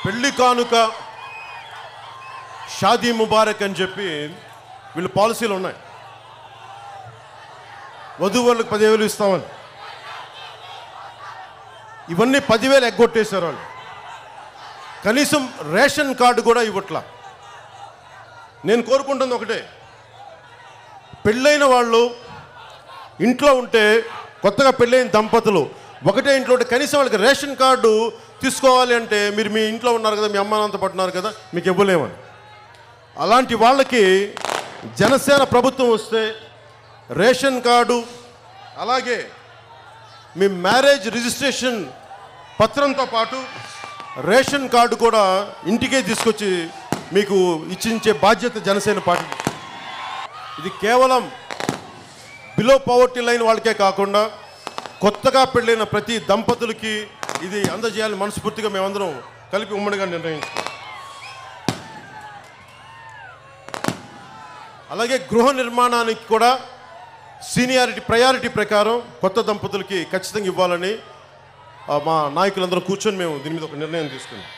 పెళ్లి కానుక షాదీ ముబారక్ అని చెప్పి వీళ్ళు పాలసీలు ఉన్నాయి. వధువులకు 10,000 ఇస్తామని, ఇవన్నీ 10,000 ఎగ్గొట్టేశారు వాళ్ళు. కనీసం రేషన్ కార్డు కూడా ఇవ్వట్లా. నేను కోరుకుంటుంది ఒకటే, పెళ్ళైన వాళ్ళు ఇంట్లో ఉంటే, కొత్తగా పెళ్ళైన దంపతులు ఒకటే ఇంట్లో ఉంటే కనీసం వాళ్ళకి రేషన్ కార్డు తీసుకోవాలి అంటే, మీరు మీ ఇంట్లో ఉన్నారు కదా, మీ అమ్మానంత పట్టున్నారు కదా, మీకు ఇవ్వలేమని. అలాంటి వాళ్ళకి జనసేన ప్రభుత్వం వస్తే రేషన్ కార్డు, అలాగే మీ మ్యారేజ్ రిజిస్ట్రేషన్ పత్రంతో పాటు రేషన్ కార్డు కూడా ఇంటికే తీసుకొచ్చి మీకు ఇచ్చించే బాధ్యత జనసేన పార్టీ. ఇది కేవలం బిలో పవర్టీ లైన్ వాళ్ళకే కాకుండా కొత్తగా పెళ్ళైన ప్రతి దంపతులకి ఇది అందజేయాలని మనస్ఫూర్తిగా మేమందరం కలిపి ఉమ్మడిగా నిర్ణయించుకున్నాం. అలాగే గృహ నిర్మాణానికి కూడా ప్రయారిటీ ప్రకారం కొత్త దంపతులకి ఖచ్చితంగా ఇవ్వాలని మా నాయకులందరూ కూర్చొని మేము దీని మీద ఒక నిర్ణయం తీసుకున్నాం.